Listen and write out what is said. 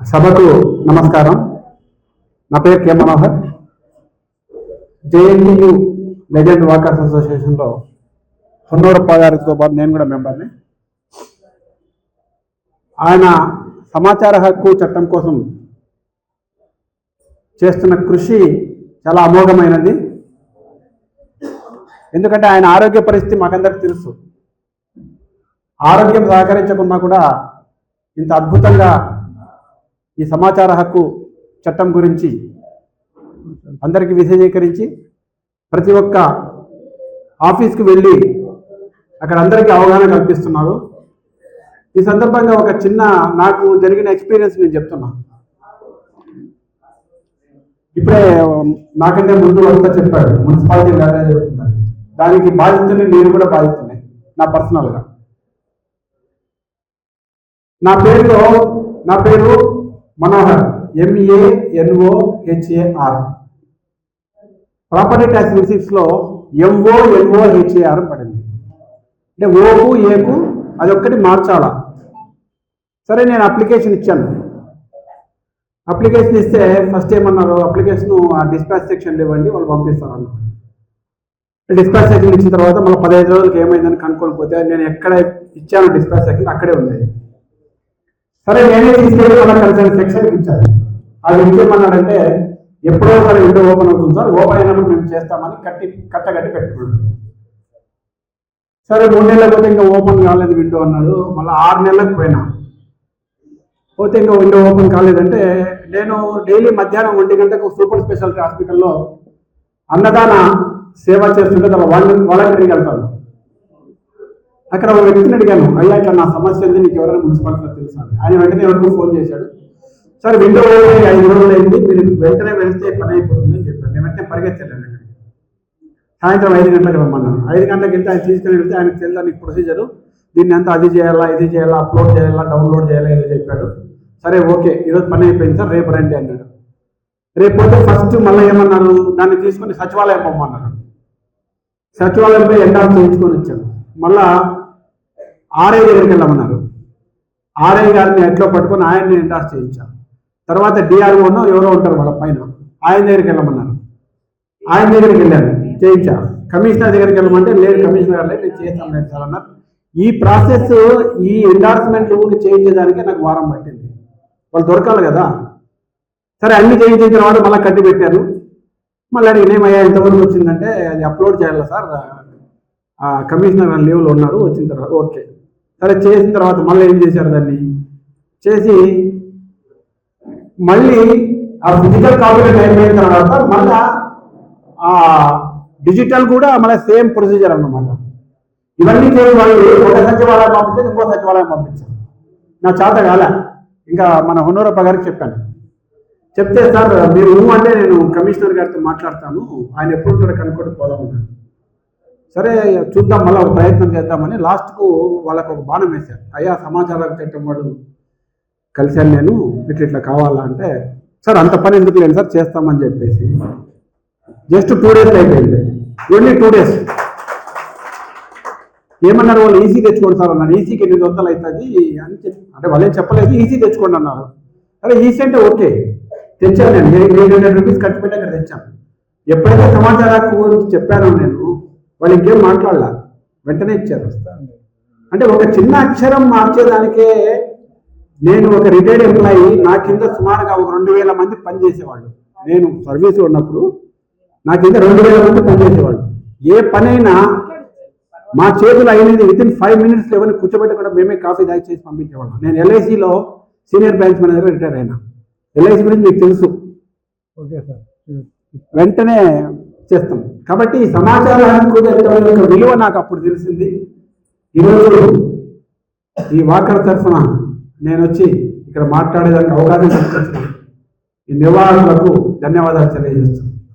సభకు నమస్కారం. నా పేరు K Manohar. JNTU legend walkers అసోసియేషన్లో హొన్నూరప్ప గారితో పాటు నేను కూడా మెంబర్ని. ఆయన సమాచార హక్కు చట్టం కోసం చేస్తున్న కృషి చాలా అమోఘమైనది. ఎందుకంటే ఆయన ఆరోగ్య పరిస్థితి మాకందరికి తెలుసు. ఆరోగ్యం సహకరించకుండా కూడా ఇంత అద్భుతంగా ఈ సమాచార హక్కు చట్టం గురించి అందరికీ విశదీకరించి ప్రతి ఒక్క ఆఫీస్కి వెళ్ళి అక్కడ అందరికీ అవగాహన కల్పిస్తున్నారు. ఈ సందర్భంగా ఒక చిన్న నాకు జరిగిన ఎక్స్పీరియన్స్ నేను చెప్తున్నా. ఇప్పుడే నాకంటే ముందు అంతా చెప్పాడు మున్సిపాలిటీ ఎలా జరుగుతుందని. దానికి బాధితుని నేను కూడా బాధితున్నాయి నా పర్సనల్గా. నా పేరు మనోహర్, MEANOHAR. ప్రాపర్టీ ట్యాక్స్ రిసీట్స్లో MONOHAR పడింది. అంటే ఓకు ఏకు అదొక్కటి మార్చాలా. సరే, నేను అప్లికేషన్ ఇచ్చాను. అప్లికేషన్ ఇస్తే ఫస్ట్ ఏమన్నారు, అప్లికేషన్ ఆ డిస్పాచ్ సెక్షన్లో ఇవ్వండి, వాళ్ళు పంపిస్తారన్నారు. డిస్పాచ్ సెక్షన్ ఇచ్చిన తర్వాత మళ్ళీ 15 రోజులకి ఏమైందని కనుక్కోకపోతే నేను ఎక్కడ ఇచ్చాను డిస్పాచ్ సెక్షన్ అక్కడే ఉంది. సరే, నేనే తీసుకెళ్ళి మన కన్సర్న్ సెక్షన్కి ఇచ్చాను. అది ఇంకేమన్నాడంటే ఎప్పుడో ఒకసారి విండో ఓపెన్ అవుతుంది సార్, ఓపెన్ అయినప్పుడు మేము చేస్తామని కట్టగట్టి పెట్టుకున్నాడు. సరే, 3 నెలలకు పోతే ఇంకా ఓపెన్ కాలేదు విండో అన్నాడు. మళ్ళీ 6 నెలలకు పోతే ఇంకా విండో ఓపెన్ కాలేదంటే నేను డైలీ మధ్యాహ్నం 1 గంటకు సూపర్ స్పెషాలిటీ హాస్పిటల్లో అన్నదాన సేవ చేస్తుంటే చాలా వాలంటీర్కి వెళ్తాను. అక్కడ ఒక వ్యక్తిని అడిగాను, అయ్యా ఇట్లా నా సమస్య ఉంది, నీకు ఎవరైనా మున్సిపాలిటీలో తెలుసా అని. ఆయన వెంటనే ఎవరికో ఫోన్ చేశాడు. సార్, విండో ఓపెన్ 5 రోజులు అయింది, మీరు వెంటనే వెళ్తే పని అయిపోతుందని చెప్పారు. నేను వెంటనే పరిగెత్తాను. సాయంత్రం 5 గంటలకు రమ్మన్నాను. 5 గంటలకు వెళ్తే ఆయన తీసుకుని వెళ్తే ఆయనకు తెలుసా నీకు ప్రొసీజరు, దీన్ని అంతా అది చేయాలా, ఇది చేయాలా, అప్లోడ్ చేయాలా, డౌన్లోడ్ చేయాలా, ఏదో చెప్పాడు. సరే ఓకే, ఈరోజు పని అయిపోయింది సార్, రేపు రండి అన్నాడు. రేపు పోతే ఫస్ట్ మళ్ళీ ఏమన్నారు, దాన్ని తీసుకొని సచివాలయం పంపమన్నారు. సచివాలయంపై ఎండార్స్ చేయించుకొని వచ్చాను. మళ్ళా ఆర్ఐ దగ్గరికి వెళ్ళమన్నారు. ఆర్ఐ గారిని ఎట్లో పట్టుకొని ఆయన్ని ఎండార్స్ చేయించాను. తర్వాత డిఆర్ఓనో ఎవరో ఉంటారు వాళ్ళ పైన, ఆయన దగ్గరికి వెళ్ళమన్నారు. ఆయన దగ్గరికి వెళ్ళాను, చేయించాను. కమిషనర్ దగ్గరికి వెళ్ళమంటే లేదు కమిషనర్ గారు నేను చేస్తాను లేదు సార్ అన్నారు. ఈ ప్రాసెస్, ఈ ఎండార్స్మెంట్ చేయించేదానికే నాకు వారం పట్టింది. వాళ్ళు దొరకాలి కదా. సరే, అన్ని చేయించిన తర్వాత మళ్ళీ కట్టి పెట్టాను. మళ్ళీ అడిగినేమయ్యా ఎంతవరకు వచ్చిందంటే అది అప్లోడ్ చేయాలి సార్, కమిషనర్ లీవ్లో ఉన్నారు, వచ్చిన తర్వాత ఓకే. సరే, చేసిన తర్వాత మళ్ళీ ఏం చేశారు, దాన్ని చేసి మళ్ళీ ఆ ఫిజికల్ కాపీ అయిపోయిన తర్వాత మళ్ళీ ఆ డిజిటల్ కూడా మళ్ళీ సేమ్ ప్రొసీజర్ అన్నమాట. ఇవన్నీ చేసి వాళ్ళు ఒక సచివాలయం పంపించారు, ఇంకో సచివాలయం పంపించారు. నా చేత కాలే. ఇంకా మన హొన్నూరప్ప గారికి చెప్పాను. చెప్తే సార్ మీరు అంటే నేను కమిషనర్ గారితో మాట్లాడతాను, ఆయన ఎప్పుడు ఉంటాడో కనుక్కోటి పోదామన్నాను. సరే చూద్దాం, మళ్ళీ ఒక ప్రయత్నం చేద్దామని లాస్ట్కు వాళ్ళకు ఒక బాణం వేశారు. అయ్యా సమాచార చట్టం వాడు కలిశాను నేను, ఇట్లా కావాలా అంటే సార్ అంత పని ఎందుకు లేదు సార్ చేస్తామని చెప్పేసి జస్ట్ 2 days అయిపోయింది. Only 2 days. ఏమన్నారు వాళ్ళు, ఈసీ తెచ్చుకోండి సార్ అన్నారు. ఈసీకి 800 అవుతుంది అని అంటే వాళ్ళు ఏం చెప్పలేదు, ఈసీ తెచ్చుకోండి అన్నారు. అరే ఈసీ అంటే ఓకే, తెచ్చాను నేను. 800 రూపీస్ ఖర్చు పెట్టి అక్కడ తెచ్చాను. ఎప్పుడైతే సమాచార హక్కు గురించి చెప్పానో నేను, వాళ్ళు ఇంకేం మాట్లాడాల, వెంటనే ఇచ్చారు. అంటే ఒక చిన్న అక్షరం మార్చేదానికే నేను ఒక రిటైర్డ్ ఎంప్లాయీ, నా కింద సుమారుగా ఒక 2000 మంది పనిచేసేవాళ్ళు. నేను సర్వీస్ ఉన్నప్పుడు నా కింద 2000 మంది పనిచేసేవాళ్ళు. ఏ పనైనా మా చేతులు అయినది వితిన్ 5 minutes ఎవరిని కూర్చోబెట్టి కూడా మేమే కాఫీ దాగి చేసి పంపించేవాళ్ళం. నేను LICలో సీనియర్ బ్రాంచ్ మేనేజర్ రిటైర్ అయినా. LIC గురించి మీకు తెలుసు. ఓకే సార్, వెంటనే చేస్తాం. కాబట్టి సమాచార హక్కు యొక్క విలువ నాకు అప్పుడు తెలిసింది. ఈరోజు ఈ వాకర్ తరఫున నేను వచ్చి ఇక్కడ మాట్లాడేదానికి అవకాశం కల్పించిన ఈ నిర్వాహకులకు ధన్యవాదాలు తెలియజేస్తున్నాను.